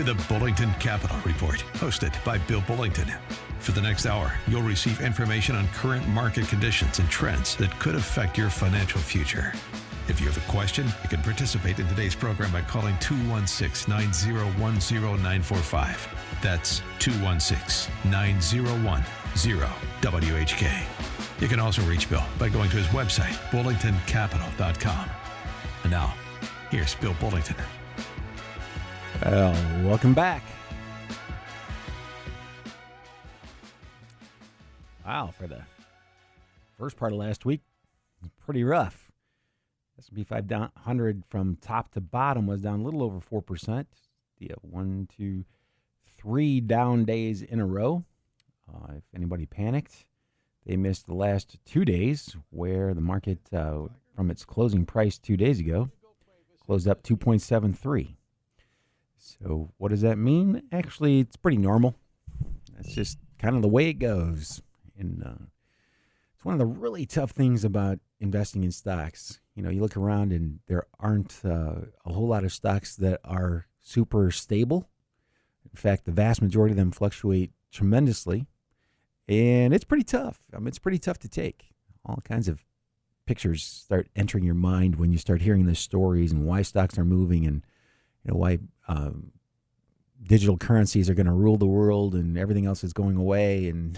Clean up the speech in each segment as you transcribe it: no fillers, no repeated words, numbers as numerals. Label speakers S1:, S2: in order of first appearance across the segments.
S1: the Bullington Capital Report, hosted by Bill Bullington. For the next hour, you'll receive information on current market conditions and trends that could affect your financial future. If you have a question, you can participate in today's program by calling 216-901-0945. That's 216-901-0WHK. You can also reach Bill by going to his website, bullingtoncapital.com. And now, here's Bill Bullington.
S2: Well, welcome back. Wow, for the first part of last week, pretty rough. S&P 500 from top to bottom was down a little over 4%. The 1, 2, 3 down days in a row. If anybody panicked, they missed the last 2 days where the market, from its closing price 2 days ago, closed up 2.73. So what does that mean? Actually, it's pretty normal. That's just kind of the way it goes. And it's one of the really tough things about investing in stocks. You know, you look around and there aren't a whole lot of stocks that are super stable. In fact, the vast majority of them fluctuate tremendously. And it's pretty tough. I mean, it's pretty tough to take. All kinds of pictures start entering your mind when you start hearing the stories and why stocks are moving and why digital currencies are going to rule the world and everything else is going away. And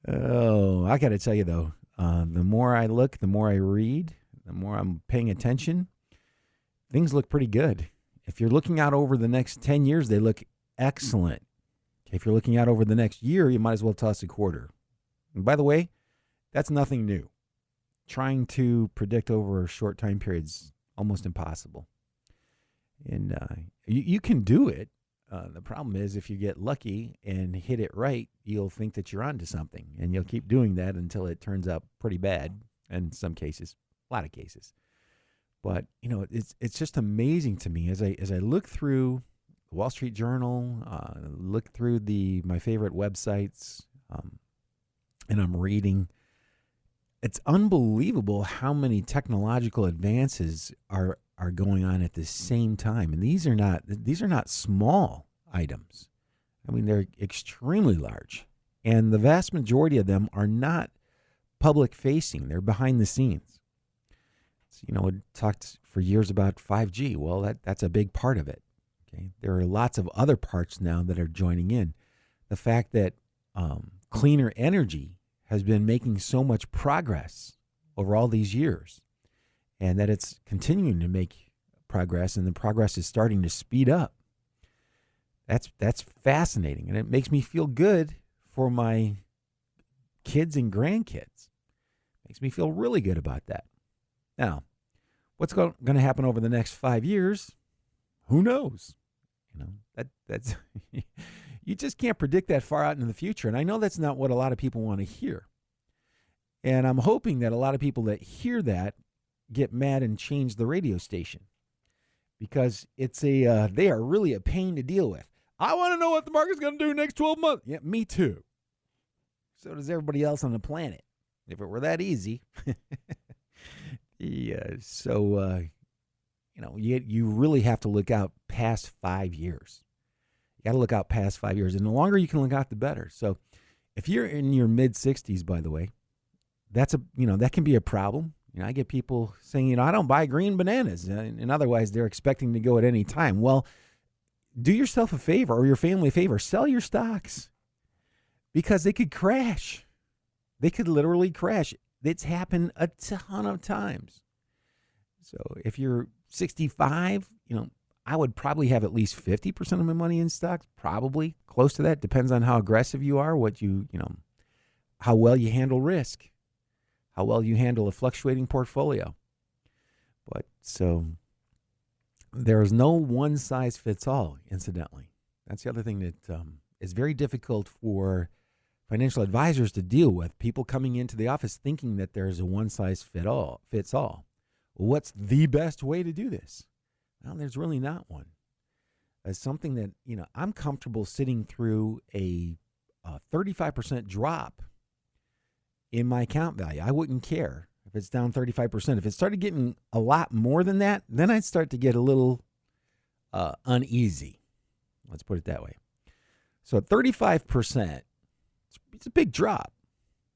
S2: oh, I got to tell you, though, the more I look, the more I read, the more I'm paying attention, things look pretty good. If you're looking out over the next 10 years, they look excellent. If you're looking out over the next year, you might as well toss a quarter. And by the way, that's nothing new. Trying to predict over a short time period is almost impossible. And you can do it. The problem is if you get lucky and hit it right, you'll think that you're onto something. And you'll keep doing that until it turns out pretty bad in some cases, a lot of cases. But, it's just amazing to me as I look through the Wall Street Journal, look through my favorite websites, and I'm reading. It's unbelievable how many technological advances are going on at the same time, and these are not small items. I mean, they're extremely large, and the vast majority of them are not public facing. They're behind the scenes. So, we talked for years about 5G. Well, that's a big part of it. Okay, there are lots of other parts now that are joining in. The fact that cleaner energy has been making so much progress over all these years, and that it's continuing to make progress, and the progress is starting to speed up. That's fascinating, and it makes me feel good for my kids and grandkids. Makes me feel really good about that. Now, what's going to happen over the next 5 years? Who knows? That's you just can't predict that far out into the future, and I know that's not what a lot of people want to hear. And I'm hoping that a lot of people that hear that get mad and change the radio station, because they are really a pain to deal with. I want to know what the market's going to do next 12 months. Yeah, me too. So does everybody else on the planet. If it were that easy. Yeah. So, you really have to look out past 5 years. You got to look out past 5 years. And the longer you can look out, the better. So if you're in your mid-60s, by the way, that can be a problem. I get people saying, I don't buy green bananas. And otherwise, they're expecting to go at any time. Well, do yourself a favor or your family a favor. Sell your stocks, because they could crash. They could literally crash. It's happened a ton of times. So if you're 65, I would probably have at least 50% of my money in stocks, probably close to that. Depends on how aggressive you are, how well you handle risk, how well you handle a fluctuating portfolio. But so there is no one size fits all, incidentally. That's the other thing that is very difficult for financial advisors to deal with. People coming into the office thinking that there's a one size fits all. Well, what's the best way to do this? Well, there's really not one. As something that, I'm comfortable sitting through a 35% drop in my account value. I wouldn't care if it's down 35%. If it started getting a lot more than that, then I'd start to get a little uneasy. Let's put it that way. So at 35%, it's a big drop.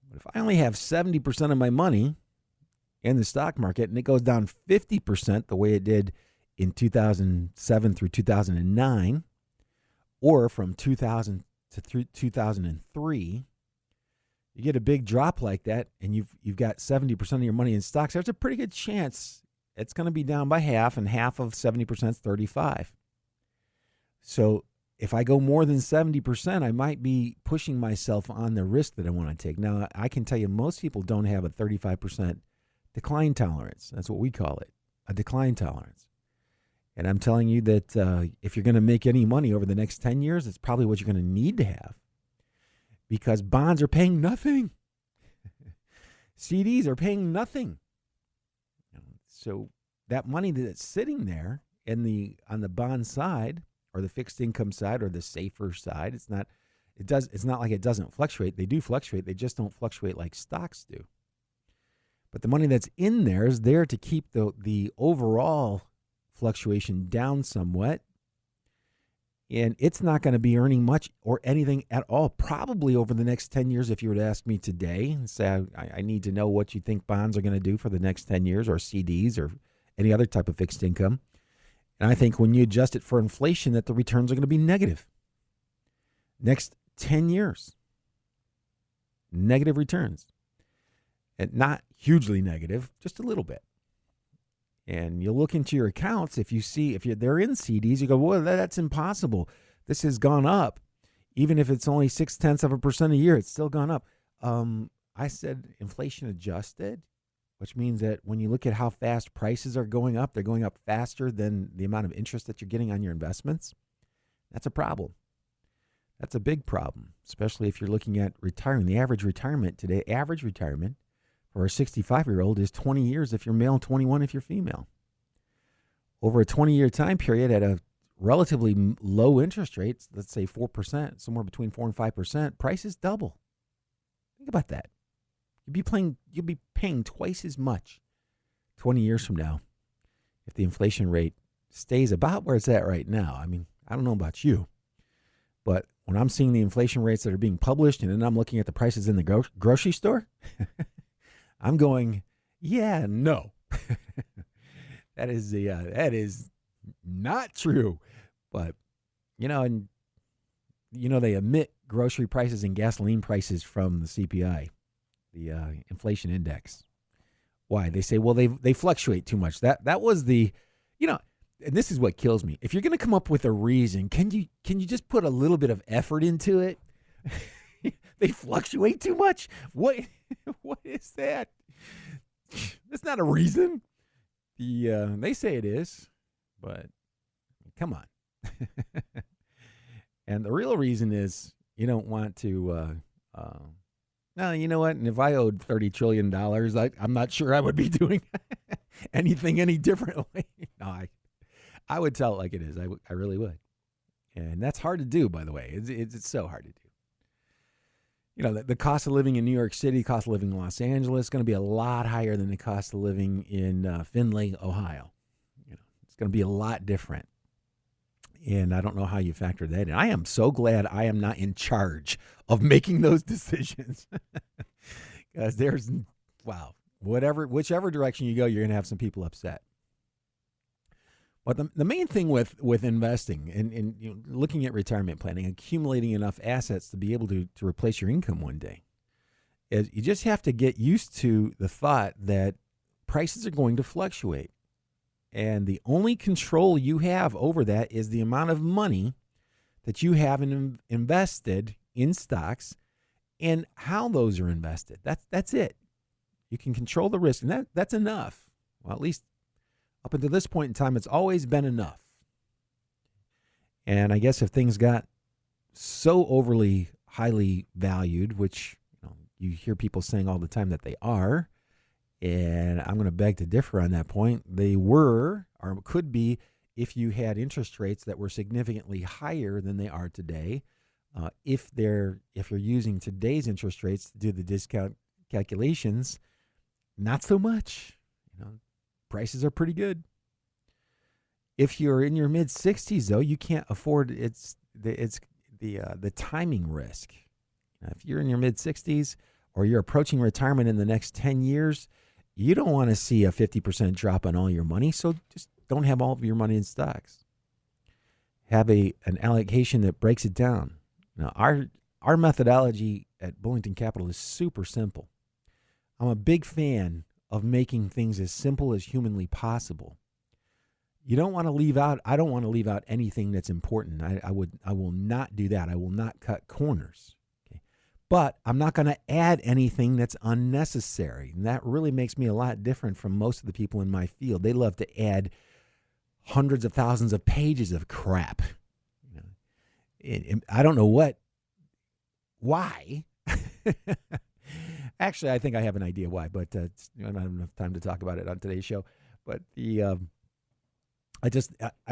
S2: But if I only have 70% of my money in the stock market and it goes down 50% the way it did in 2007 through 2009, or from 2000 to 2003, you get a big drop like that and you've got 70% of your money in stocks, there's a pretty good chance it's going to be down by half, and half of 70% is 35. So if I go more than 70%, I might be pushing myself on the risk that I want to take. Now, I can tell you most people don't have a 35% decline tolerance. That's what we call it, a decline tolerance. And I'm telling you that if you're going to make any money over the next 10 years, it's probably what you're going to need to have, because bonds are paying nothing. CDs are paying nothing. So that money that's sitting there on the bond side, or the fixed income side, or the safer side, it's not like it doesn't fluctuate. They do fluctuate. They just don't fluctuate like stocks do. But the money that's in there is there to keep the overall fluctuation down somewhat. And it's not going to be earning much or anything at all, probably over the next 10 years. If you were to ask me today and say, I need to know what you think bonds are going to do for the next 10 years, or CDs, or any other type of fixed income. And I think when you adjust it for inflation, that the returns are going to be negative. Next 10 years, negative returns. And not hugely negative, just a little bit. And you'll look into your accounts. If they're in CDs, you go, well, that's impossible. This has gone up. Even if it's only 0.6% a year, it's still gone up. I said inflation adjusted, which means that when you look at how fast prices are going up, they're going up faster than the amount of interest that you're getting on your investments. That's a problem. That's a big problem, especially if you're looking at retiring. The average retirement today, for a 65-year-old is 20 years if you're male, 21 if you're female. Over a 20-year time period at a relatively low interest rate, let's say 4%, somewhere between 4 and 5%, prices double. Think about that. You'll be paying twice as much 20 years from now if the inflation rate stays about where it's at right now. I mean, I don't know about you, but when I'm seeing the inflation rates that are being published and then I'm looking at the prices in the grocery store, I'm going, yeah, no. That is not true. But, they omit grocery prices and gasoline prices from the CPI, the inflation index. Why? They say, well, they fluctuate too much. That was the, and this is what kills me. If you're going to come up with a reason, can you just put a little bit of effort into it? They fluctuate too much? What is that? That's not a reason. They say it is, but come on. And the real reason is you don't want to. No, you know what? And if I owed $30 trillion, I'm not sure I would be doing anything any differently. No, I would tell it like it is. I really would. And that's hard to do, by the way. It's so hard to do. The cost of living in New York City, cost of living in Los Angeles is going to be a lot higher than the cost of living in Findlay, Ohio. It's going to be a lot different. And I don't know how you factor that in. I am so glad I am not in charge of making those decisions. Because whichever direction you go, you're going to have some people upset. But the main thing with investing and looking at retirement planning, accumulating enough assets to be able to replace your income one day, is you just have to get used to the thought that prices are going to fluctuate. And the only control you have over that is the amount of money that you have invested in stocks and how those are invested. That's it. You can control the risk, and that's enough. Well, at least up until this point in time, it's always been enough. And I guess if things got so overly highly valued, which you hear people saying all the time that they are, and I'm going to beg to differ on that point, they were or could be if you had interest rates that were significantly higher than they are today. If you're using today's interest rates to do the discount calculations, not so much. Prices are pretty good. If you're in your mid 60s, though, you can't afford the timing risk. Now, if you're in your mid 60s or you're approaching retirement in the next 10 years, you don't want to see a 50% drop on all your money. So just don't have all of your money in stocks. Have an allocation that breaks it down. Now, our methodology at Bullington Capital is super simple. I'm a big fan of making things as simple as humanly possible. You don't want to leave out, I don't want to leave out anything that's important. I will not do that. I will not cut corners. Okay? But I'm not going to add anything that's unnecessary. And that really makes me a lot different from most of the people in my field. They love to add hundreds of thousands of pages of crap. I don't know why. Actually, I think I have an idea why, but I don't have enough time to talk about it on today's show. But I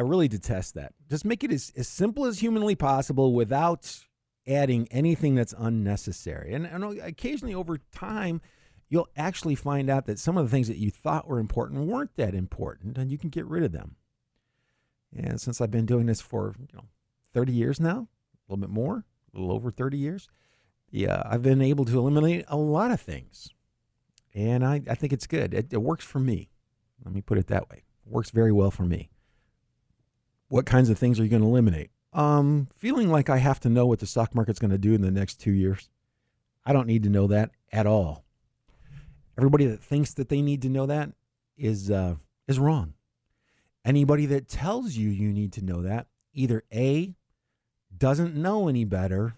S2: really detest that. Just make it as simple as humanly possible without adding anything that's unnecessary. And occasionally over time, you'll actually find out that some of the things that you thought were important weren't that important, and you can get rid of them. And since I've been doing this for 30 years now, a little bit more, a little over 30 years, I've been able to eliminate a lot of things. And I think it's good. It works for me. Let me put it that way. It works very well for me. What kinds of things are you going to eliminate? Feeling like I have to know what the stock market's going to do in the next 2 years. I don't need to know that at all. Everybody that thinks that they need to know that is wrong. Anybody that tells you need to know that either A, doesn't know any better,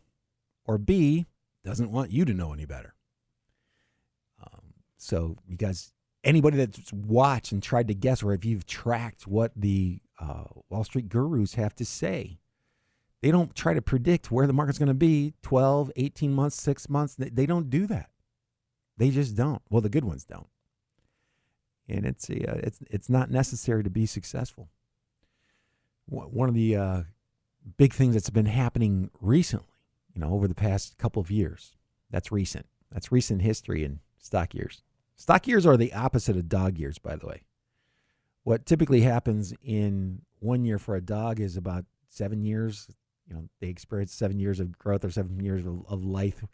S2: or B, doesn't want you to know any better. So you guys, anybody that's watched and tried to guess, or if you've tracked what the Wall Street gurus have to say, they don't try to predict where the market's going to be 12, 18 months, 6 months. They don't do that. They just don't. Well, the good ones don't. And it's not necessary to be successful. One of the big things that's been happening recently, over the past couple of years, that's recent. That's recent history in stock years. Stock years are the opposite of dog years, by the way. What typically happens in 1 year for a dog is about 7 years. They experience 7 years of growth or 7 years of life.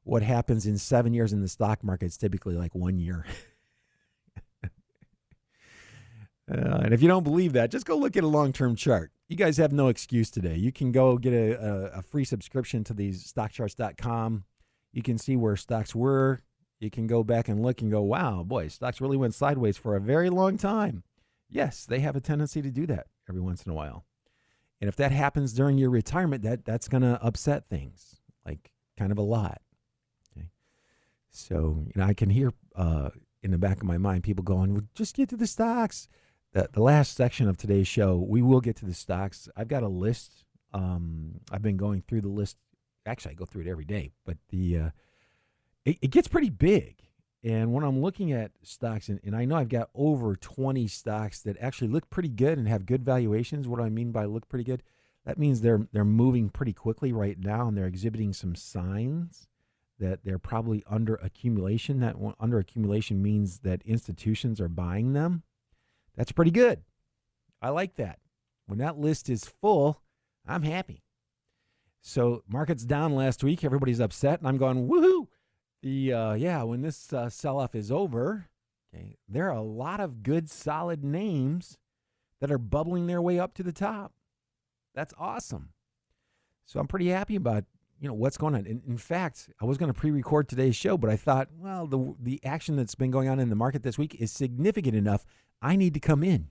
S2: What happens in 7 years in the stock market is typically like 1 year. And if you don't believe that, just go look at a long-term chart. You guys have no excuse today. You can go get a free subscription to these stockcharts.com. You can see where stocks were. You can go back and look and go, wow, boy, stocks really went sideways for a very long time. Yes, they have a tendency to do that every once in a while. And if that happens during your retirement, that's going to upset things, like kind of a lot. Okay. So, I can hear in the back of my mind people going, well, just get to the stocks. The last section of today's show, we will get to the stocks. I've got a list. I've been going through the list. Actually, I go through it every day, but it gets pretty big. And when I'm looking at stocks, and I know I've got over 20 stocks that actually look pretty good and have good valuations. What do I mean by look pretty good? That means they're moving pretty quickly right now, and they're exhibiting some signs that they're probably under accumulation. That under accumulation means that institutions are buying them. That's pretty good. I like that. When that list is full, I'm happy. So market's down last week. Everybody's upset, and I'm going, woohoo! When this sell-off is over, okay, there are a lot of good, solid names that are bubbling their way up to the top. That's awesome. So I'm pretty happy about what's going on. In fact, I was going to pre-record today's show, but I thought, well, the action that's been going on in the market this week is significant enough. I need to come in.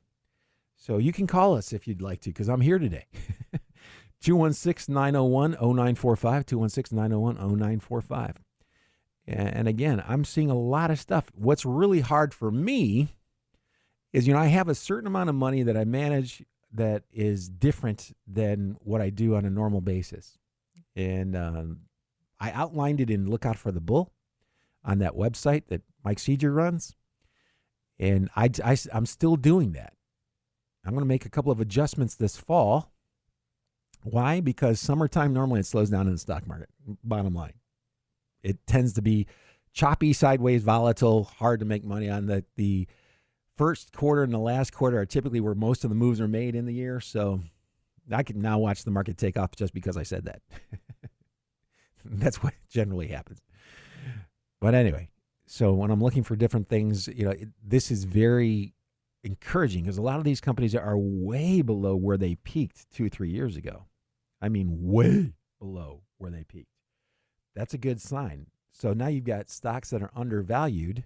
S2: So you can call us if you'd like to, because I'm here today. 216-901-0945, 216-901-0945. And again, I'm seeing a lot of stuff. What's really hard for me is, I have a certain amount of money that I manage that is different than what I do on a normal basis. And I outlined it in Look Out for the Bull on that website that Mike Seeger runs. And I'm still doing that. I'm going to make a couple of adjustments this fall. Why? Because summertime, normally it slows down in the stock market, bottom line. It tends to be choppy, sideways, volatile, hard to make money on. The first quarter and the last quarter are typically where most of the moves are made in the year. So I can now watch the market take off just because I said that. That's what generally happens. But anyway, so when I'm looking for different things, this is very encouraging because a lot of these companies are way below where they peaked 2-3 years ago. I mean, way below where they peaked. That's a good sign. So now you've got stocks that are undervalued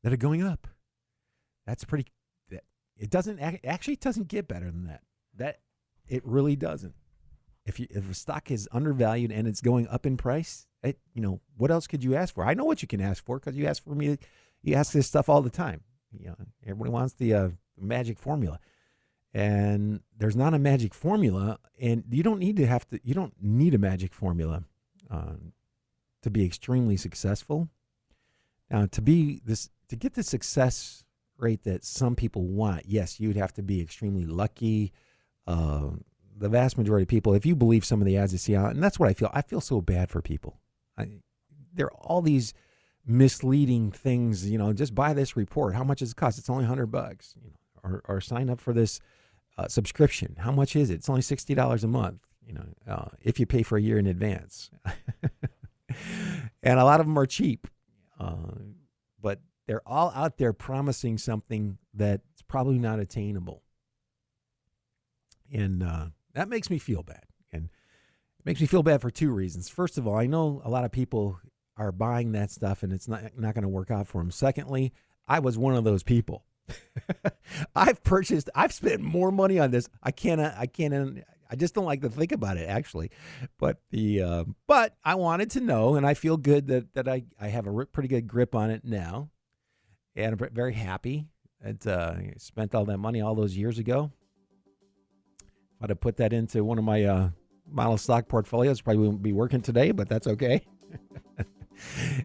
S2: that are going up. That's pretty. It doesn't get better than that. That it really doesn't. If a stock is undervalued and it's going up in price, what else could you ask for? I know what you can ask for because you ask for me. You ask this stuff all the time. Everybody wants the magic formula, and there's not a magic formula, and you don't need a magic formula to be extremely successful. Now, to get the success rate that some people want, yes, you'd have to be extremely lucky. The vast majority of people, if you believe some of the ads you see out, and that's what I feel so bad for people. There are all these misleading things, just buy this report. How much does it cost? It's only $100, or sign up for this subscription. How much is it? It's only $60 a month, if you pay for a year in advance. And a lot of them are cheap, but they're all out there promising something that's probably not attainable. And that makes me feel bad. And it makes me feel bad for two reasons. First of all, I know a lot of people are buying that stuff and it's not going to work out for them. Secondly, I was one of those people. I've spent more money on this. I just don't like to think about it, actually. But I wanted to know, and I feel good that I have a pretty good grip on it now. And I'm very happy that I spent all that money all those years ago. If I'd have put that into one of my model stock portfolios, probably wouldn't be working today, but that's okay.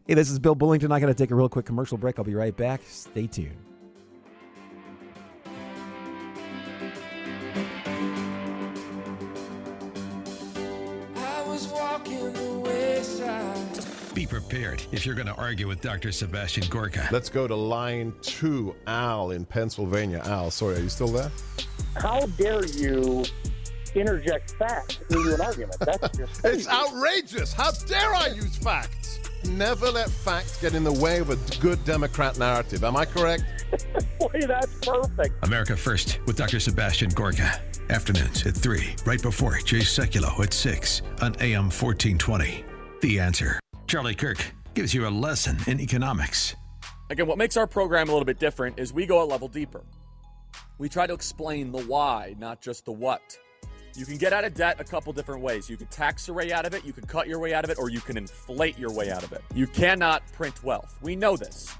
S2: Hey, this is Bill Bullington. I'm going to take a real quick commercial break. I'll be right back. Stay tuned.
S1: Be prepared if you're going to argue with Dr. Sebastian Gorka.
S3: Let's go to line 2, Al in Pennsylvania. Al, sorry, are you still there?
S4: How dare you interject facts into an argument? That's just crazy.
S3: It's outrageous. How dare I use facts? Never let facts get in the way of a good Democrat narrative. Am I correct?
S4: Boy, that's perfect.
S1: America First with Dr. Sebastian Gorka. Afternoons at 3, right before Jay Sekulow at 6 on AM 1420. The Answer. Charlie Kirk gives you a lesson in economics.
S5: Again, what makes our program a little bit different is we go a level deeper. We try to explain the why, not just the what. You can get out of debt a couple different ways. You can tax your way out of it, you can cut your way out of it, or you can inflate your way out of it. You cannot print wealth. We know this.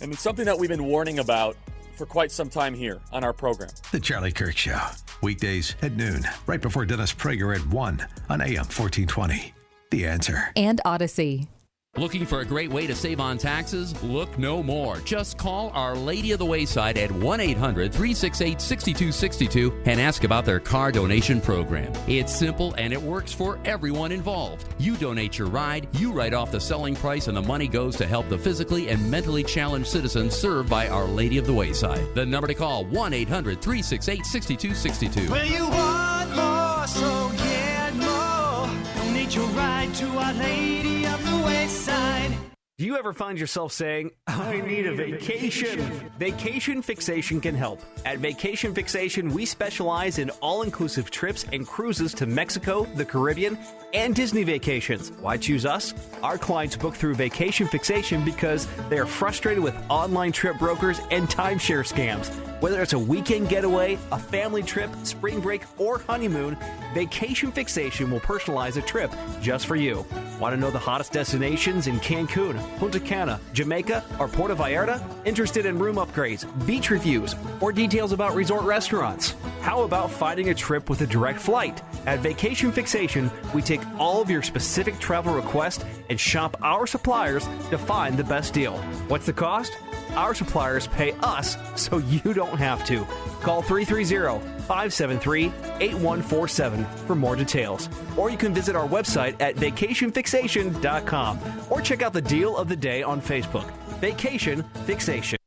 S5: And it's something that we've been warning about for quite some time here on our program.
S1: The Charlie Kirk Show. Weekdays at noon, right before Dennis Prager at 1 on AM 1420. The Answer.
S6: And Odyssey.
S7: Looking for a great way to save on taxes? Look no more. Just call Our Lady of the Wayside at 1-800-368-6262 and ask about their car donation program. It's simple and it works for everyone involved. You donate your ride, you write off the selling price, and the money goes to help the physically and mentally challenged citizens served by Our Lady of the Wayside. The number to call, 1-800-368-6262.
S8: Well, you want more, so get more. Donate your ride to Our Lady of the Wayside.
S9: Do you ever find yourself saying, I need a vacation? Vacation Fixation can help. At Vacation Fixation, we specialize in all-inclusive trips and cruises to Mexico, the Caribbean, and Disney vacations. Why choose us? Our clients book through Vacation Fixation because they are frustrated with online trip brokers and timeshare scams. Whether it's a weekend getaway, a family trip, spring break, or honeymoon, Vacation Fixation will personalize a trip just for you. Want to know the hottest destinations in Cancun, Punta Cana, Jamaica, or Puerto Vallarta? Interested in room upgrades, beach reviews, or details about resort restaurants? How about finding a trip with a direct flight? At Vacation Fixation, we take all of your specific travel requests and shop our suppliers to find the best deal. What's the cost? Our suppliers pay us so you don't have to. Call 330-573-8147 for more details. Or you can visit our website at vacationfixation.com or check out the deal of the day on Facebook. Vacation Fixation.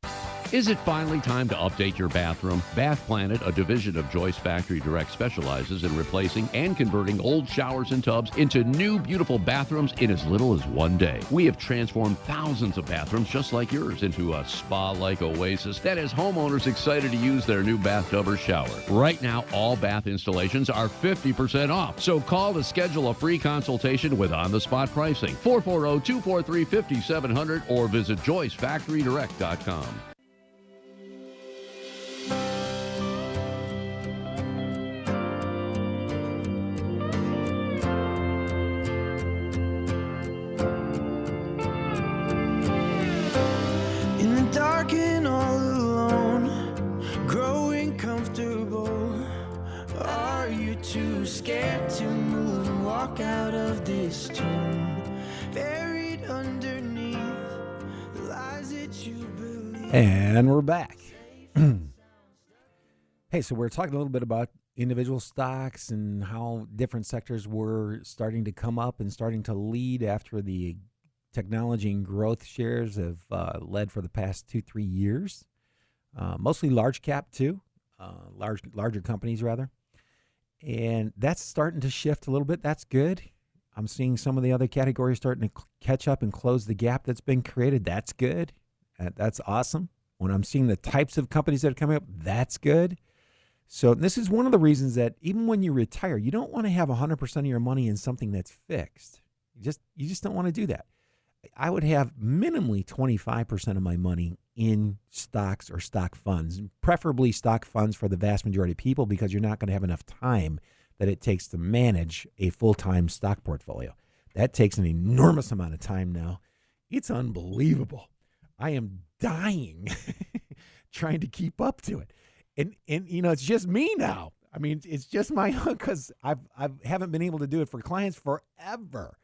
S7: Is it finally time to update your bathroom? Bath Planet, a division of Joyce Factory Direct, specializes in replacing and converting old showers and tubs into new, beautiful bathrooms in as little as one day. We have transformed thousands of bathrooms just like yours into a spa-like oasis that has homeowners excited to use their new bathtub or shower. Right now, all bath installations are 50% off. So call to schedule a free consultation with on-the-spot pricing. 440-243-5700 or visit JoyceFactoryDirect.com.
S8: In the dark and all alone, growing comfortable. Are you too scared to move and walk out of this tomb? Buried underneath the lies that you believe.
S2: And we're back. Hey, so we're talking a little bit about individual stocks and how different sectors were starting to come up and starting to lead after the technology and growth shares have led for the past 2-3 years. Mostly large cap too, larger companies rather. And that's starting to shift a little bit. That's good. I'm seeing some of the other categories starting to catch up and close the gap that's been created. That's good. That's awesome. When I'm seeing the types of companies that are coming up, that's good. So this is one of the reasons that even when you retire, you don't want to have 100% of your money in something that's fixed. You just don't want to do that. I would have minimally 25% of my money in stocks or stock funds, preferably stock funds for the vast majority of people, because you're not going to have enough time that it takes to manage a full-time stock portfolio. That takes an enormous amount of time now. It's unbelievable. I am dying trying to keep up to it. And you know, it's just me now. I mean, it's just my own, because I haven't been able to do it for clients forever.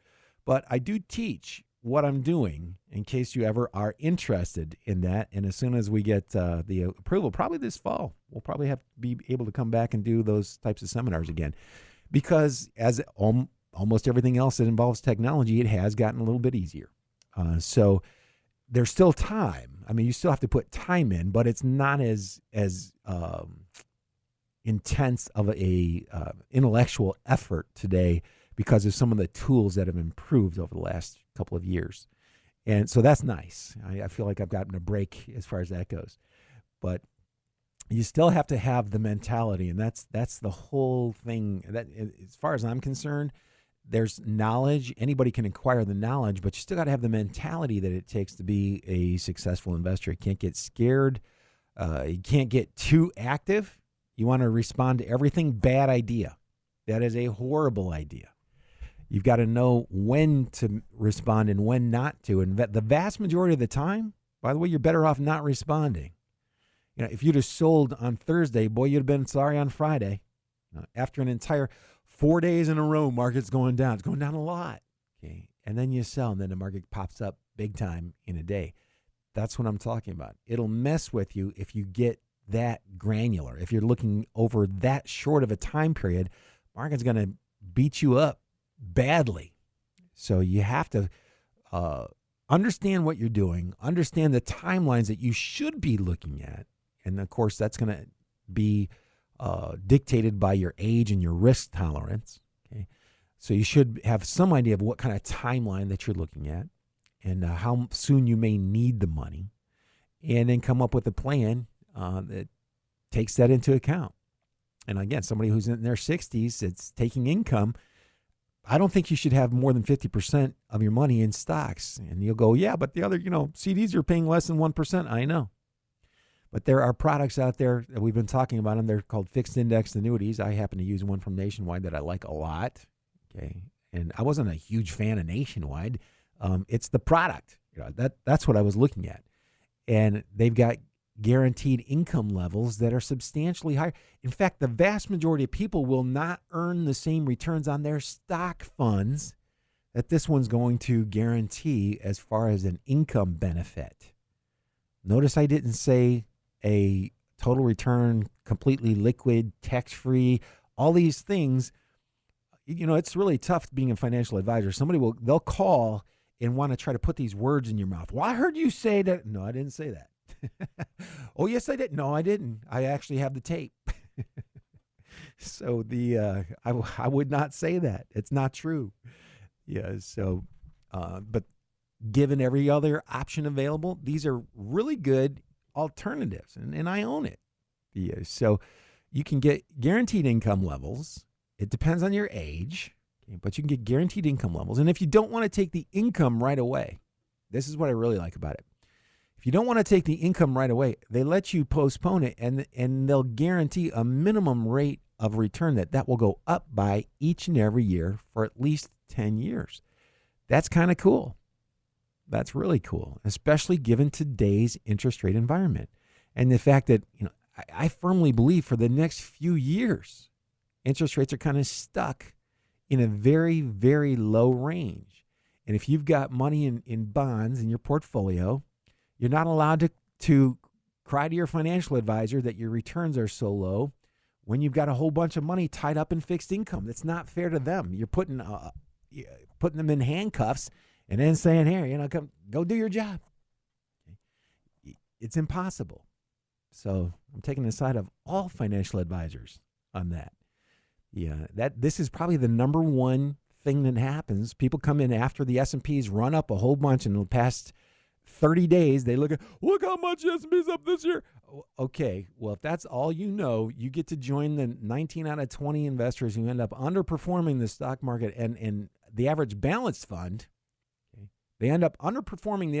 S2: But I do teach what I'm doing in case you ever are interested in that. And as soon as we get the approval, probably this fall, we'll probably have to be able to come back and do those types of seminars again. Because as almost everything else that involves technology, it has gotten a little bit easier. So there's still time. I mean, you still have to put time in, but it's not as intense of a intellectual effort today because of some of the tools that have improved over the last couple of years. And so that's nice. I feel like I've gotten a break as far as that goes. But you still have to have the mentality, and that's the whole thing. That, as far as I'm concerned, there's knowledge. Anybody can acquire the knowledge, but you still got to have the mentality that it takes to be a successful investor. You can't get scared. You can't get too active. You want to respond to everything. Bad idea. That is a horrible idea. You've got to know when to respond and when not to. And the vast majority of the time, by the way, you're better off not responding. You know, if you'd have sold on Thursday, boy, you'd have been sorry on Friday. After an entire 4 days in a row, market's going down. It's going down a lot. Okay, and then you sell, and then the market pops up big time in a day. That's what I'm talking about. It'll mess with you if you get that granular. If you're looking over that short of a time period, market's going to beat you up badly. So you have to understand what you're doing, understand the timelines that you should be looking at. And of course, that's going to be dictated by your age and your risk tolerance. Okay, so you should have some idea of what kind of timeline that you're looking at and how soon you may need the money, and then come up with a plan that takes that into account. And again, somebody who's in their 60s, it's taking income. I don't think you should have more than 50% of your money in stocks. And you'll go, yeah, but the other, CDs are paying less than 1%. I know. But there are products out there that we've been talking about them. They're called fixed index annuities. I happen to use one from Nationwide that I like a lot. Okay. And I wasn't a huge fan of Nationwide. It's the product. That's what I was looking at. And they've got guaranteed income levels that are substantially higher. In fact, the vast majority of people will not earn the same returns on their stock funds that this one's going to guarantee as far as an income benefit. Notice I didn't say a total return, completely liquid, tax-free, all these things. It's really tough being a financial advisor. They'll call and want to try to put these words in your mouth. Well, I heard you say that. No, I didn't say that. Oh, yes, I did. No, I didn't. I actually have the tape. So I would not say that. It's not true. Yeah. So, but given every other option available, these are really good alternatives, and I own it. Yeah. So you can get guaranteed income levels. It depends on your age, okay, but you can get guaranteed income levels. And if you don't want to take the income right away, this is what I really like about it. If you don't want to take the income right away, they let you postpone it, and they'll guarantee a minimum rate of return that will go up by each and every year for at least 10 years. That's kind of cool. That's really cool, especially given today's interest rate environment. And the fact that, I firmly believe for the next few years, interest rates are kind of stuck in a very, very low range. And if you've got money in bonds in your portfolio, you're not allowed to cry to your financial advisor that your returns are so low when you've got a whole bunch of money tied up in fixed income. That's not fair to them. You're putting them in handcuffs and then saying, here, come go do your job. It's impossible. So I'm taking the side of all financial advisors on that. Yeah, this is probably the number one thing that happens. People come in after the S&Ps run up a whole bunch in the past 30 days. They look how much S&P's up this year. Okay, well, if that's all you get to join the 19 out of 20 investors who end up underperforming the stock market and the average balanced fund. Okay, they end up underperforming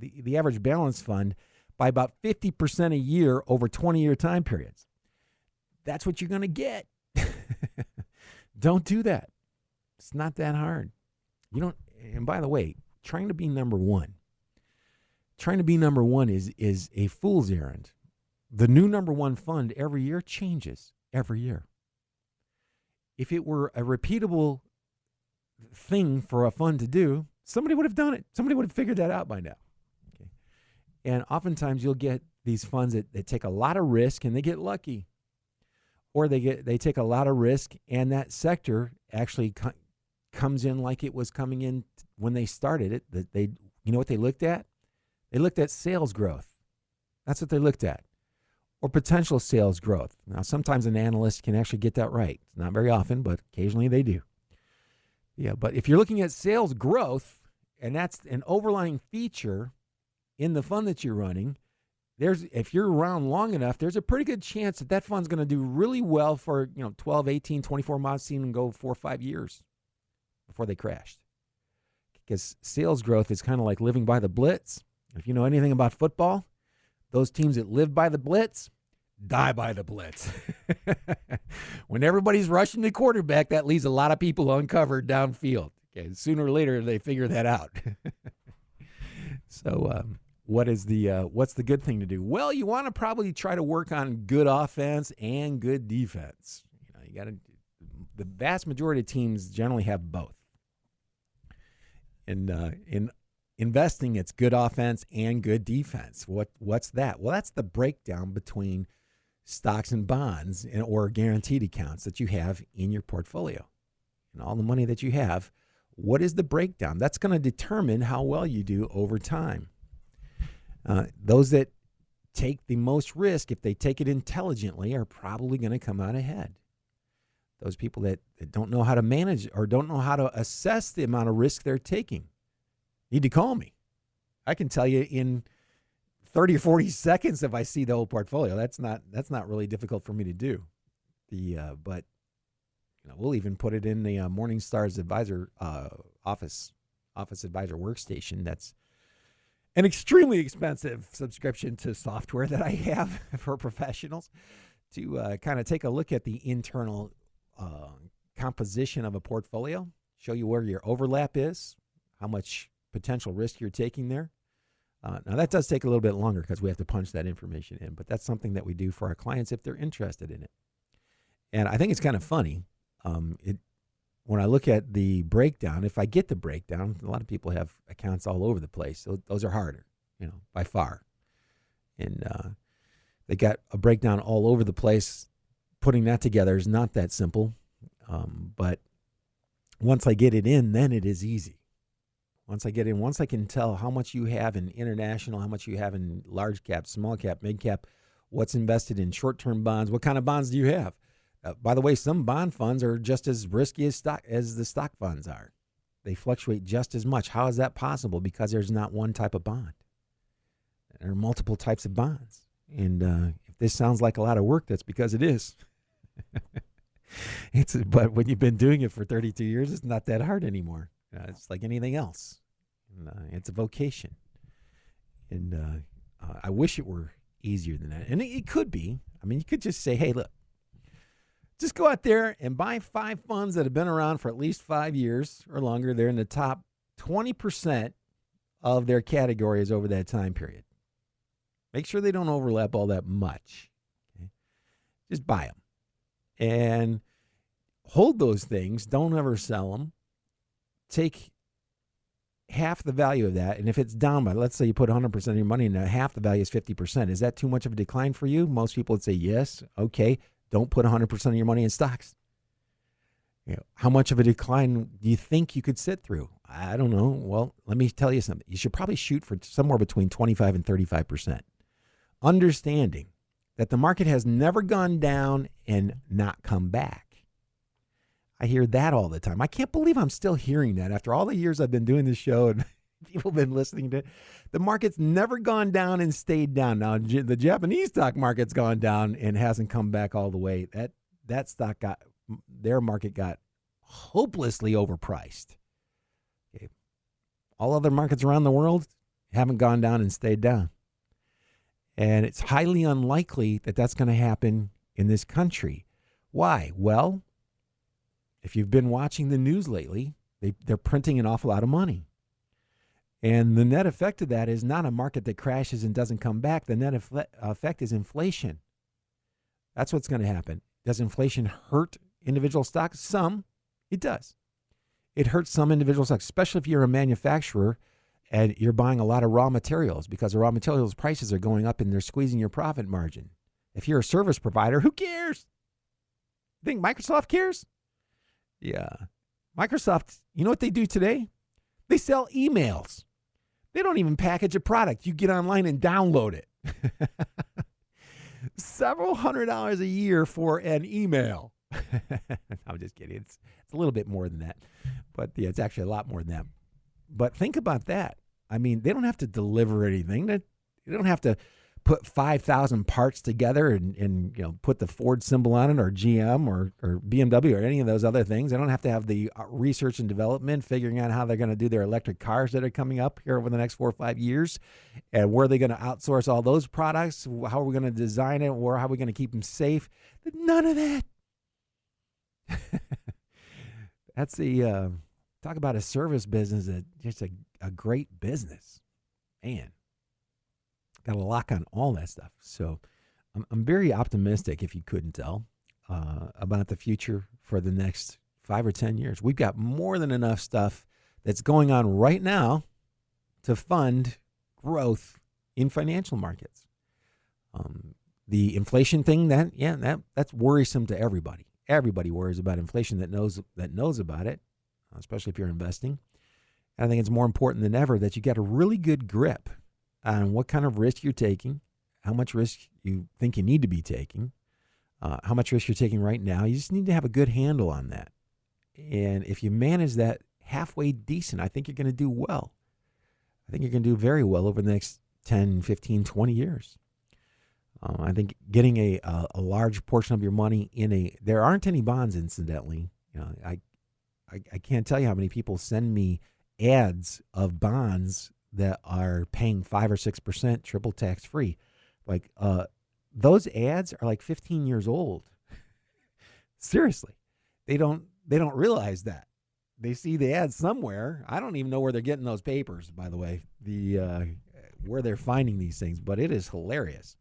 S2: the average balanced fund by about 50% a year over 20-year time periods. That's what you're going to get. Don't do that. It's not that hard. And by the way, trying to be number one is a fool's errand. The new number one fund every year changes every year. If it were a repeatable thing for a fund to do, somebody would have done it. Somebody would have figured that out by now. Okay. And oftentimes you'll get these funds that take a lot of risk and they get lucky. Or they take a lot of risk and that sector actually comes in like it was coming in when they started it. You know what they looked at? They looked at sales growth. That's what they looked at. Or potential sales growth. Now, sometimes an analyst can actually get that right. It's not very often, but occasionally they do. Yeah, but if you're looking at sales growth, and that's an overlying feature in the fund that you're running, if you're around long enough, there's a pretty good chance that fund's going to do really well for 12, 18, 24 months, seeing them go 4 or 5 years before they crashed. Because sales growth is kind of like living by the blitz. If you know anything about football, those teams that live by the blitz die by the blitz. When everybody's rushing the quarterback, that leaves a lot of people uncovered downfield. Okay, sooner or later, they figure that out. So what's the good thing to do? Well, you want to probably try to work on good offense and good defense. The vast majority of teams generally have both. And in investing, it's good offense and good defense. What's that? Well, that's the breakdown between stocks and bonds or guaranteed accounts that you have in your portfolio. And all the money that you have, what is the breakdown? That's going to determine how well you do over time. Those that take the most risk, if they take it intelligently, are probably going to come out ahead. Those people that don't know how to manage or don't know how to assess the amount of risk they're taking need to call me. I can tell you in 30 or 40 seconds if I see the whole portfolio. That's not really difficult for me to do. But we'll even put it in the Morningstar's advisor office advisor workstation. That's an extremely expensive subscription to software that I have for professionals to kind of take a look at the internal composition of a portfolio, show you where your overlap is, how much potential risk you're taking there. Now, that does take a little bit longer because we have to punch that information in, but that's something that we do for our clients if they're interested in it. And I think it's kind of funny. When I look at the breakdown, if I get the breakdown, a lot of people have accounts all over the place. So those are harder, by far. And they got a breakdown all over the place. Putting that together is not that simple. But once I get it in, then it is easy. Once I get in, once I can tell how much you have in international, how much you have in large cap, small cap, mid cap, what's invested in short-term bonds, what kind of bonds do you have? By the way, some bond funds are just as risky as the stock funds are. They fluctuate just as much. How is that possible? Because there's not one type of bond. There are multiple types of bonds. And if this sounds like a lot of work, that's because it is. But when you've been doing it for 32 years, it's not that hard anymore. It's like anything else. It's a vocation. And I wish it were easier than that. And it could be. I mean, you could just say, hey, look, just go out there and buy 5 funds that have been around for at least 5 years or longer. They're in the top 20% of their categories over that time period. Make sure they don't overlap all that much. Okay? Just buy them. And hold those things. Don't ever sell them. Take half the value of that. And if it's down by, let's say you put 100% of your money in, half the value is 50%. Is that too much of a decline for you? Most people would say yes. Okay. Don't put 100% of your money in stocks. How much of a decline do you think you could sit through? I don't know. Well, let me tell you something. You should probably shoot for somewhere between 25 and 35%. Understanding that the market has never gone down and not come back. I hear that all the time. I can't believe I'm still hearing that after all the years I've been doing this show and people have been listening to it. The market's never gone down and stayed down. Now, the Japanese stock market's gone down and hasn't come back all the way. That stock their market got hopelessly overpriced. Okay. All other markets around the world haven't gone down and stayed down. And it's highly unlikely that that's going to happen in this country. Why? Well, if you've been watching the news lately, they're printing an awful lot of money. And the net effect of that is not a market that crashes and doesn't come back. The net effect is inflation. That's what's going to happen. Does inflation hurt individual stocks? Some. It does. It hurts some individual stocks, especially if you're a manufacturer and you're buying a lot of raw materials because the raw materials prices are going up and they're squeezing your profit margin. If you're a service provider, who cares? Think Microsoft cares? Yeah. Microsoft, you know what they do today? They sell emails. They don't even package a product. You get online and download it. Several $100s a year for an email. I'm just kidding. It's a little bit more than that. But yeah, it's actually a lot more than that. But think about that. I mean, they don't have to deliver anything. They don't have to put 5,000 parts together and put the Ford symbol on it or GM or BMW or any of those other things. They don't have to have the research and development figuring out how they're going to do their electric cars that are coming up here over the next 4 or 5 years and where are they going to outsource all those products, how are we going to design it, or how are we going to keep them safe. None of that. That's talk about a service business, just a great business. Man. Got a lock on all that stuff. So I'm very optimistic, if you couldn't tell, about the future for the next 5 or 10 years. We've got more than enough stuff that's going on right now to fund growth in financial markets. The inflation thing, that's worrisome to everybody. Everybody worries about inflation that knows about it, especially if you're investing. And I think it's more important than ever that you get a really good grip on what kind of risk you're taking, how much risk you think you need to be taking, how much risk you're taking right now. You just need to have a good handle on that. And if you manage that halfway decent, I think you're going to do well. I think you're going to do very well over the next 10, 15, 20 years. I think getting a large portion of your money there aren't any bonds, incidentally. I can't tell you how many people send me ads of bonds that are paying 5 or 6% triple tax free. Like those ads are like 15 years old. Seriously. They don't realize that. They see the ads somewhere. I don't even know where they're getting those papers, by the way, where they're finding these things, but it is hilarious.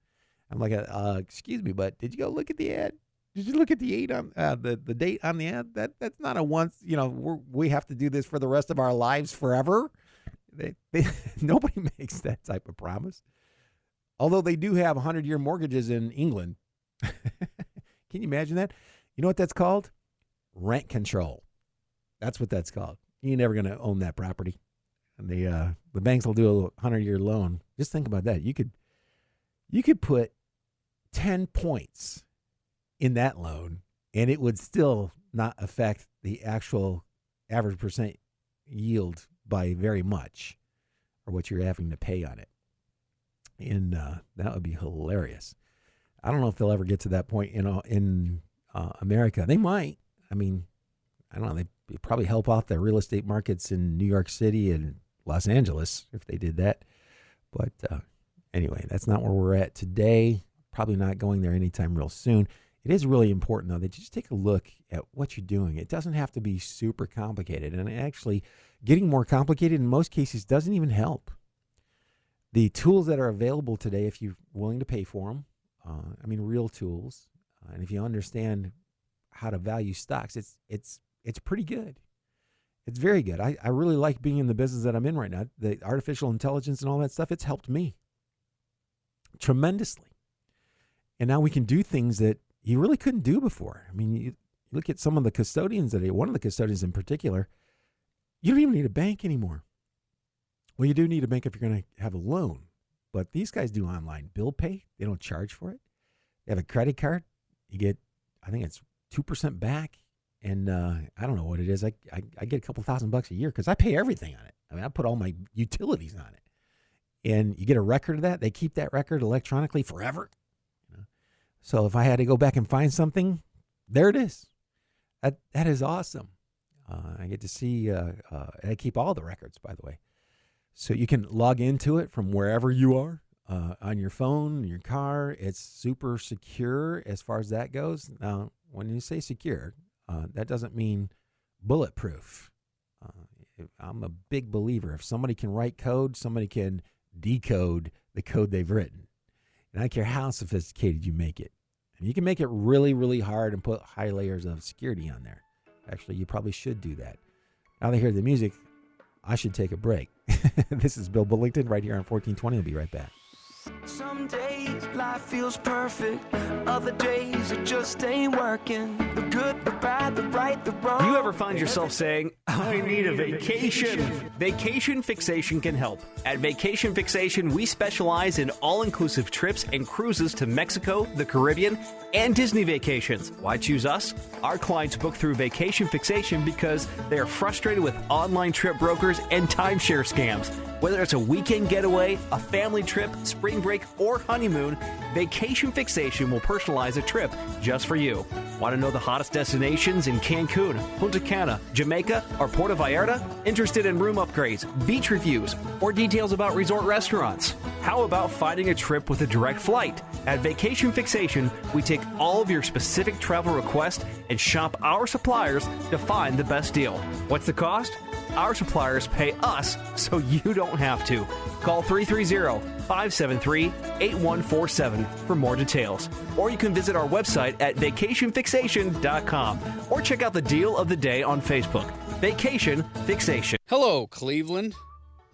S2: I'm like, excuse me, but did you go look at the ad? Did you look at the the date on the ad? That's not a once, we have to do this for the rest of our lives forever. Nobody makes that type of promise. Although they do have 100-year mortgages in England. Can you imagine that? You know what that's called? Rent control. That's what that's called. You're never going to own that property. And the banks will do a 100-year loan. Just think about that. You could put 10 points in that loan, and it would still not affect the actual average percent yield by very much, or what you're having to pay on it. And that would be hilarious. I don't know if they'll ever get to that point in America. They might. I mean, I don't know. They probably help out the real estate markets in New York City and Los Angeles if they did that. But anyway, that's not where we're at today. Probably not going there anytime real soon. It is really important, though, that you just take a look at what you're doing. It doesn't have to be super complicated. And actually, getting more complicated in most cases doesn't even help. The tools that are available today, if you're willing to pay for them, real tools, and if you understand how to value stocks, it's pretty good. It's very good. I really like being in the business that I'm in right now. The artificial intelligence and all that stuff, it's helped me tremendously. And now we can do things that you really couldn't do before. I mean, you look at some of the custodians one of the custodians in particular, you don't even need a bank anymore. Well, you do need a bank if you're going to have a loan. But these guys do online bill pay. They don't charge for it. They have a credit card. You get, I think it's 2% back. And I don't know what it is. I get a couple $1,000 a year because I pay everything on it. I mean, I put all my utilities on it. And you get a record of that. They keep that record electronically forever. So if I had to go back and find something, there it is. That is awesome. I get to see, I keep all the records, by the way. So you can log into it from wherever you are, on your phone, your car. It's super secure as far as that goes. Now, when you say secure, that doesn't mean bulletproof. I'm a big believer. If somebody can write code, somebody can decode the code they've written. And I don't care how sophisticated you make it. And you can make it really, really hard and put high layers of security on there. Actually, you probably should do that. Now that I hear the music, I should take a break. This is Bill Bullington right here on 1420. I'll be right back.
S8: Some days life feels perfect. Other days it just ain't working. The good, the bad, the right, the wrong.
S9: Do you ever find yourself saying, I need a vacation? Vacation Fixation can help. At Vacation Fixation, we specialize in all-inclusive trips and cruises to Mexico, the Caribbean, and Disney vacations. Why choose us? Our clients book through Vacation Fixation because they are frustrated with online trip brokers and timeshare scams. Whether it's a weekend getaway, a family trip, spring break, or honeymoon, Vacation Fixation will personalize a trip just for you. Want to know the hottest destinations in Cancun, Punta Cana, Jamaica, or Puerto Vallarta? Interested in room upgrades, beach reviews, or details about resort restaurants? How about finding a trip with a direct flight? At Vacation Fixation, we take all of your specific travel requests and shop our suppliers to find the best deal. What's the cost? Our suppliers pay us so you don't have to. Call 330-573-8147 for more details. Or you can visit our website at vacationfixation.com or check out the deal of the day on Facebook. Vacation Fixation.
S6: Hello, Cleveland.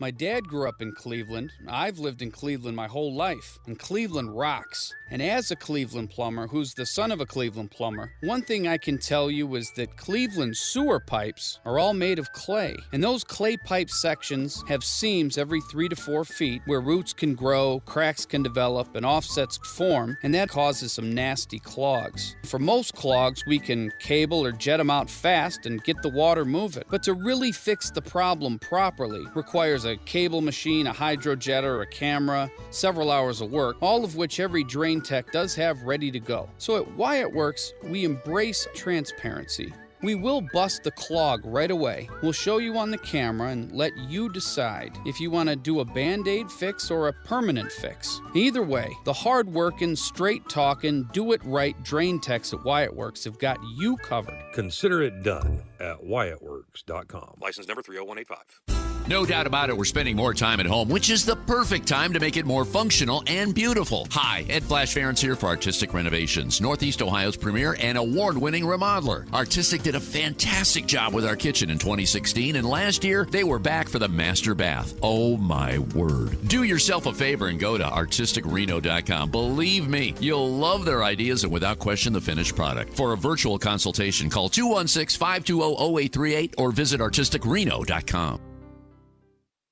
S6: My dad grew up in Cleveland. I've lived in Cleveland my whole life, and Cleveland rocks. And as a Cleveland plumber, who's the son of a Cleveland plumber, one thing I can tell you is that Cleveland sewer pipes are all made of clay. And those clay pipe sections have seams every 3 to 4 feet where roots can grow, cracks can develop, and offsets form, and that causes some nasty clogs. For most clogs, we can cable or jet them out fast and get the water moving. But to really fix the problem properly requires a cable machine, a hydrojetter, a camera, several hours of work, all of which every drain tech does have ready to go. So at Wyatt Works, we embrace transparency. We will bust the clog right away. We'll show you on the camera and let you decide if you want to do a Band-Aid fix or a permanent fix. Either way, the hard-working, straight-talking, do-it-right drain techs at Wyatt Works have got you covered.
S10: Consider it done at WyattWorks.com. License number 30185.
S7: No doubt about it, we're spending more time at home, which is the perfect time to make it more functional and beautiful. Hi, Ed Flash Ferentz here for Artistic Renovations, Northeast Ohio's premier and award-winning remodeler. Artistic did a fantastic job with our kitchen in 2016, and last year, they were back for the master bath. Oh my word. Do yourself a favor and go to artisticreno.com. Believe me, you'll love their ideas and without question the finished product. For a virtual consultation, call 216-520-0838 or visit artisticreno.com.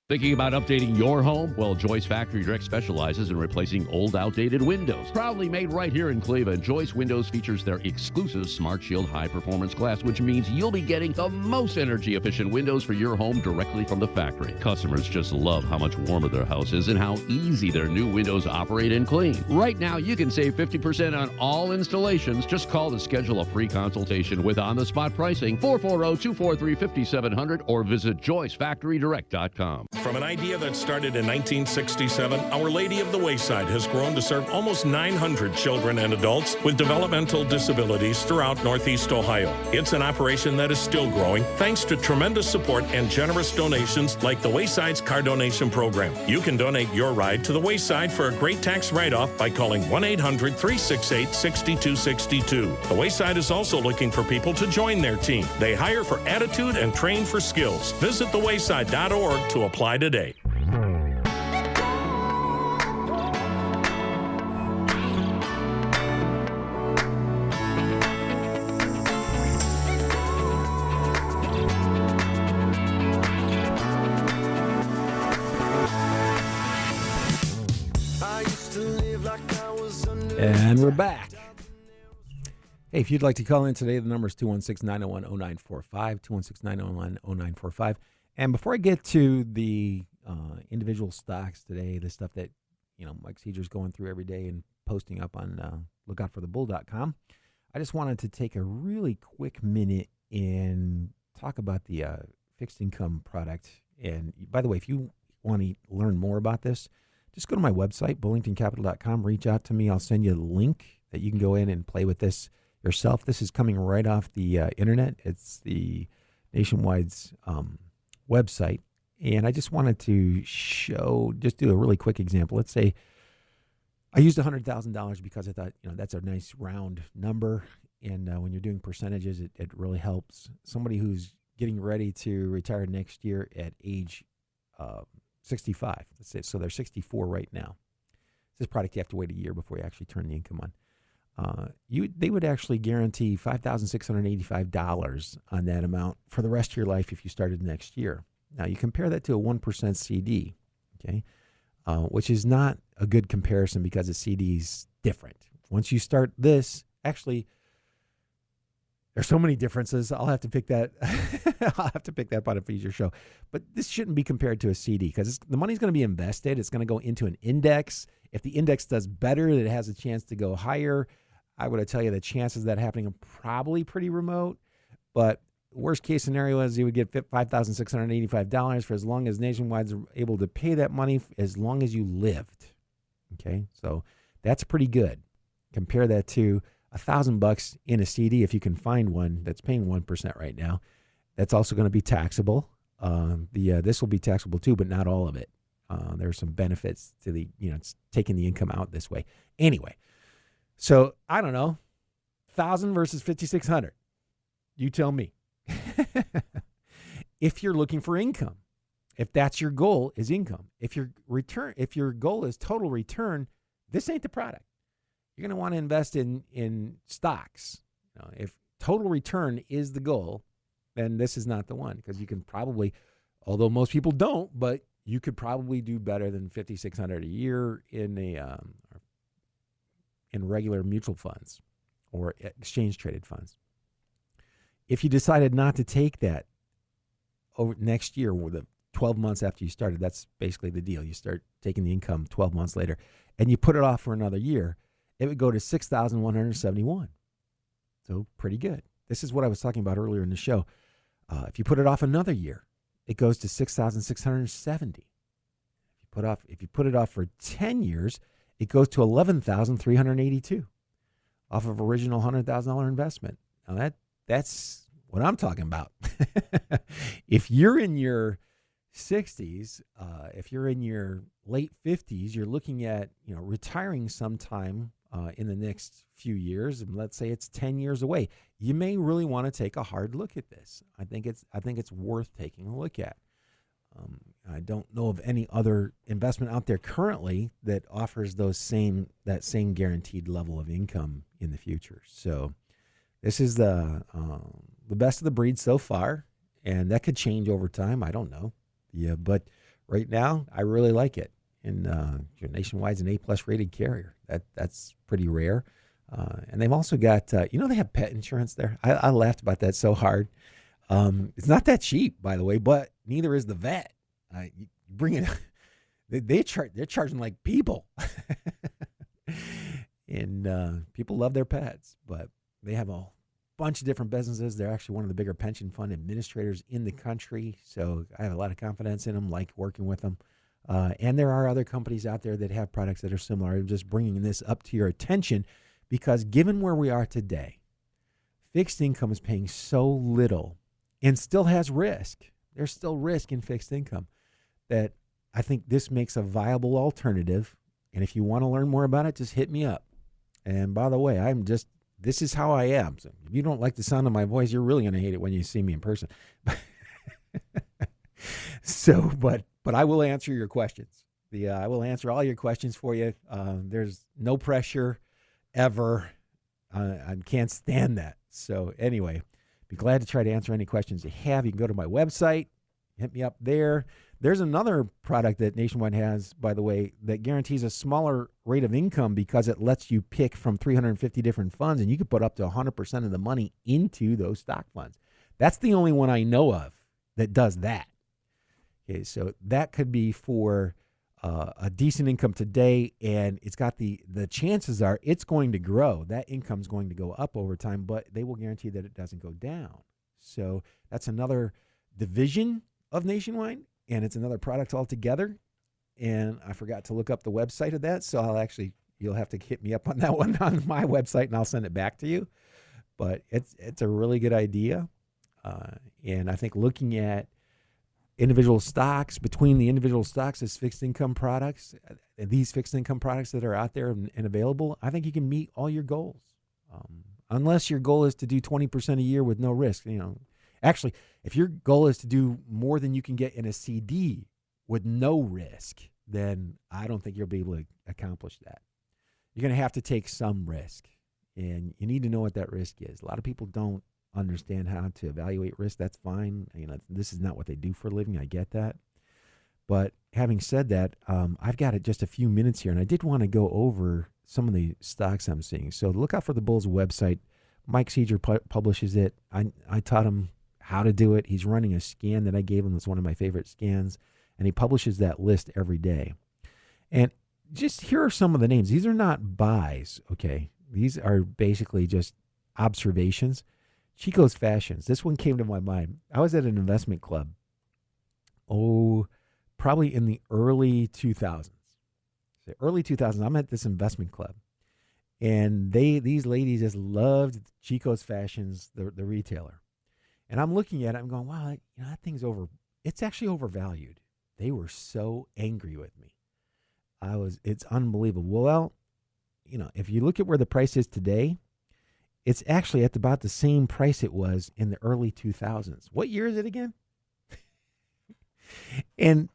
S11: Thinking about updating your home? Well, Joyce Factory Direct specializes in replacing old, outdated windows. Proudly made right here in Cleveland, Joyce Windows features their exclusive Smart Shield high-performance glass, which means you'll be getting the most energy-efficient windows for your home directly from the factory. Customers just love how much warmer their house is and how easy their new windows operate and clean. Right now, you can save 50% on all installations. Just call to schedule a free consultation with on-the-spot pricing, 440-243-5700, or visit JoyceFactoryDirect.com.
S12: From an idea that started in 1967, Our Lady of the Wayside has grown to serve almost 900 children and adults with developmental disabilities throughout Northeast Ohio. It's an operation that is still growing thanks to tremendous support and generous donations like the Wayside's car donation program. You can donate your ride to the Wayside for a great tax write-off by calling 1-800-368-6262. The Wayside is also looking for people to join their team. They hire for attitude and train for skills. Visit thewayside.org to apply today.
S2: And we're back. Hey, if you'd like to call in today, the number is 216-901-0945, 216-901-0945. And before I get to the individual stocks today, the stuff that Mike Seeger's going through every day and posting up on lookoutforthebull.com, I just wanted to take a really quick minute and talk about the fixed income product. And by the way, if you want to learn more about this, just go to my website, bullingtoncapital.com. Reach out to me. I'll send you a link that you can go in and play with this yourself. This is coming right off the internet. It's the Nationwide's website. And I just wanted to do a really quick example. Let's say I used $100,000 because I thought, that's a nice round number. And when you're doing percentages, it really helps. Somebody who's getting ready to retire next year at age 65. Let's say, so they're 64 right now. This product, you have to wait a year before you actually turn the income on. They would actually guarantee $5,685 on that amount for the rest of your life if you started next year. Now, you compare that to a 1% CD, okay, which is not a good comparison because a CD is different. Once you start this, actually, there's so many differences. I'll have to pick that. I'll have to pick that part of a future show. But this shouldn't be compared to a CD because the money's going to be invested. It's going to go into an index. If the index does better, it has a chance to go higher. I would tell you the chances of that happening are probably pretty remote. But worst case scenario is you would get $5,685 for as long as Nationwide's able to pay that money as long as you lived. Okay, so that's pretty good. Compare that to $1,000 in a CD, if you can find one that's paying 1% right now. That's also going to be taxable. This will be taxable too, but not all of it. There are some benefits to it's taking the income out this way. Anyway, so I don't know, 1,000 versus 5,600. You tell me. If you're looking for income, if that's your goal is income, if your goal is total return, this ain't the product. You're going to want to invest in stocks. If total return is the goal, then this is not the one because you can probably, although most people don't, but you could probably do better than $5,600 a year in regular mutual funds or exchange traded funds. If you decided not to take that over next year or the 12 months after you started, that's basically the deal. You start taking the income 12 months later and you put it off for another year, it would go to $6,171. So pretty good. This is what I was talking about earlier in the show. If you put it off another year, it goes to $6,670. If you put it off for 10 years, it goes to $11,382 off of original $100,000 investment. Now that's what I'm talking about. If you're in your 60s, if you're in your late 50s, you're looking at retiring sometime in the next few years, and let's say it's 10 years away, you may really want to take a hard look at this. I think it's worth taking a look at. I don't know of any other investment out there currently that offers that same guaranteed level of income in the future. So this is the best of the breed so far, and that could change over time. I don't know. Yeah, but right now, I really like it. And Nationwide's an A+ rated carrier. That's pretty rare. And they've also got, they have pet insurance there. I laughed about that so hard. It's not that cheap, by the way, but neither is the vet. You bring it, they're charging like people. And people love their pets, but they have a bunch of different businesses. They're actually one of the bigger pension fund administrators in the country. So I have a lot of confidence in them, like working with them. And there are other companies out there that have products that are similar. I'm just bringing this up to your attention because given where we are today, fixed income is paying so little and still has risk. There's still risk in fixed income that I think this makes a viable alternative. And if you want to learn more about it, just hit me up. And by the way, this is how I am. So if you don't like the sound of my voice, you're really going to hate it when you see me in person. So, but I will answer your questions. I will answer all your questions for you. There's no pressure ever. I can't stand that. So anyway, be glad to try to answer any questions you have. You can go to my website, hit me up there. There's another product that Nationwide has, by the way, that guarantees a smaller rate of income because it lets you pick from 350 different funds, and you can put up to 100% of the money into those stock funds. That's the only one I know of that does that. Okay, so that could be for a decent income today, and it's got the chances are it's going to grow. That income's going to go up over time, but they will guarantee that it doesn't go down. So that's another division of Nationwide, and it's another product altogether. And I forgot to look up the website of that, so you'll have to hit me up on that one on my website, and I'll send it back to you. But it's a really good idea, and I think looking at individual stocks, between the individual stocks as fixed income products, these fixed income products that are out there and available, I think you can meet all your goals. Unless your goal is to do 20% a year with no risk. Actually, if your goal is to do more than you can get in a CD with no risk, then I don't think you'll be able to accomplish that. You're going to have to take some risk, and you need to know what that risk is. A lot of people don't understand how to evaluate risk. That's fine. This is not what they do for a living. I get that. But having said that, I've got just a few minutes here, and I did want to go over some of the stocks I'm seeing. So look out for the Bulls website. Mike Seeger publishes it. I taught him how to do it. He's running a scan that I gave him. It's one of my favorite scans, and he publishes that list every day. And just here are some of the names. These are not buys, okay? These are basically just observations. Chico's Fashions. This one came to my mind. I was at an investment club, probably in the early 2000s. The early 2000s, I'm at this investment club, and these ladies just loved Chico's Fashions, the retailer. And I'm looking at it, I'm going, wow, that thing's it's actually overvalued. They were so angry with me. It's unbelievable. Well, if you look at where the price is today, it's actually at about the same price it was in the early 2000s. What year is it again? And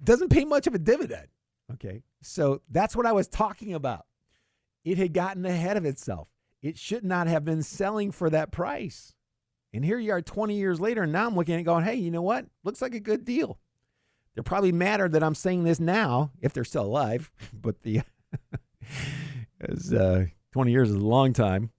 S2: doesn't pay much of a dividend. Okay, so that's what I was talking about. It had gotten ahead of itself. It should not have been selling for that price. And here you are 20 years later, and now I'm looking at it going, hey, you know what? Looks like a good deal. They're probably madder that I'm saying this now, if they're still alive. But 20 years is a long time.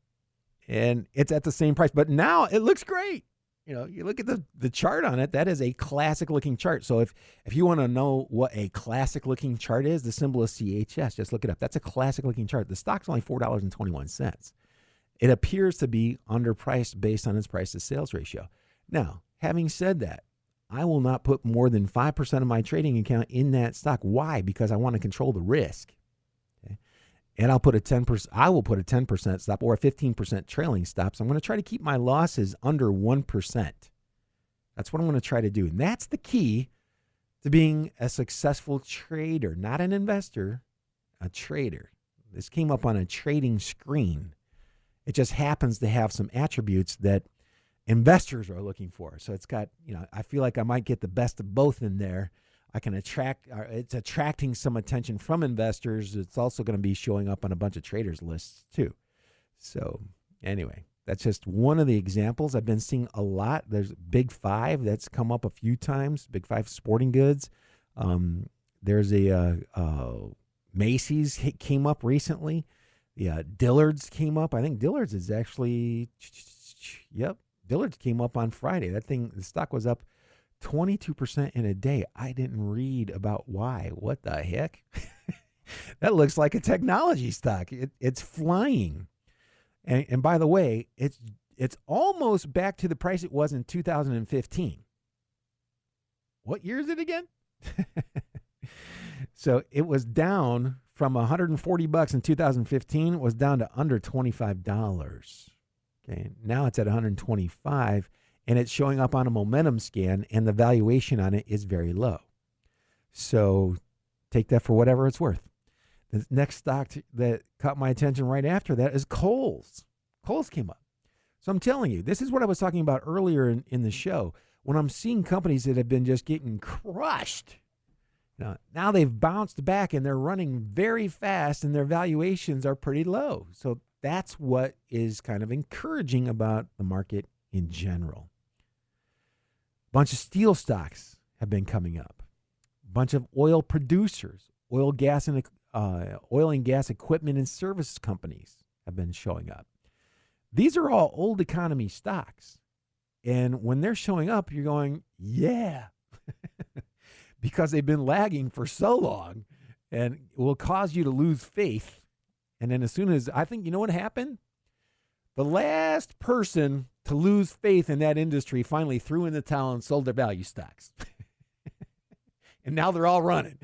S2: And it's at the same price. But now it looks great. You look at the chart on it. That is a classic-looking chart. So if you want to know what a classic-looking chart is, the symbol is CHS. Just look it up. That's a classic-looking chart. The stock's only $4.21. It appears to be underpriced based on its price-to-sales ratio. Now, having said that, I will not put more than 5% of my trading account in that stock. Why? Because I want to control the risk. Okay? And I will put a 10% stop or a 15% trailing stop. So I'm going to try to keep my losses under 1%. That's what I'm going to try to do. And that's the key to being a successful trader, not an investor, a trader. This came up on a trading screen. It just happens to have some attributes that investors are looking for. So it's got, I feel like I might get the best of both in there. I can it's attracting some attention from investors. It's also going to be showing up on a bunch of traders lists too. So anyway, that's just one of the examples. I've been seeing a lot. There's Big Five that's come up a few times. Big Five sporting goods. There's a Macy's came up recently. The Dillard's came up. I think Dillard's is actually, yep, Dillard's came up on Friday. The stock was up 22% in a day. I didn't read about why. What the heck? That looks like a technology stock. It's flying. And by the way, it's almost back to the price it was in 2015. What year is it again? So it was down from $140 in 2015. It was down to under $25. Okay, now it's at $125, and it's showing up on a momentum scan, and the valuation on it is very low. So take that for whatever it's worth. The next stock that caught my attention right after that is Kohl's. Kohl's came up. So I'm telling you, this is what I was talking about earlier in the show. When I'm seeing companies that have been just getting crushed, now they've bounced back and they're running very fast and their valuations are pretty low. So that's what is kind of encouraging about the market in general. A bunch of steel stocks have been coming up. A bunch of oil producers, oil and gas equipment and services companies have been showing up. These are all old economy stocks. And when they're showing up, you're going, yeah, because they've been lagging for so long, and it will cause you to lose faith. And then as soon as, I think, you know what happened? The last person to lose faith in that industry finally threw in the towel and sold their value stocks. And now they're all running.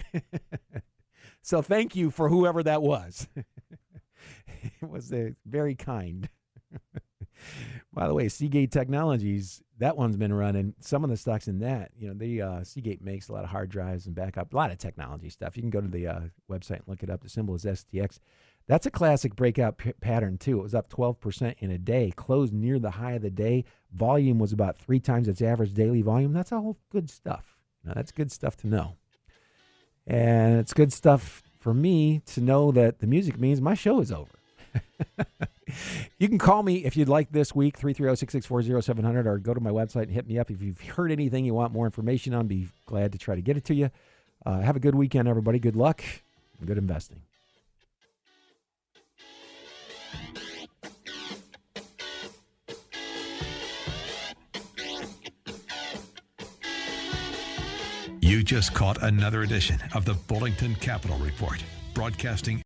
S2: So thank you for whoever that was. It was very kind. By the way, Seagate Technologies, that one's been running. Some of the stocks in that, Seagate makes a lot of hard drives and backup, a lot of technology stuff. You can go to the website and look it up. The symbol is STX. That's a classic breakout pattern, too. It was up 12% in a day, closed near the high of the day. Volume was about 3 times its average daily volume. That's all good stuff. Now, that's good stuff to know. And it's good stuff for me to know that the music means my show is over. You can call me if you'd like this week, 330-664-0700, or go to my website and hit me up. If you've heard anything you want more information on, be glad to try to get it to you. Have a good weekend, everybody. Good luck and good investing.
S1: You just caught another edition of the Bullington Capital Report, broadcasting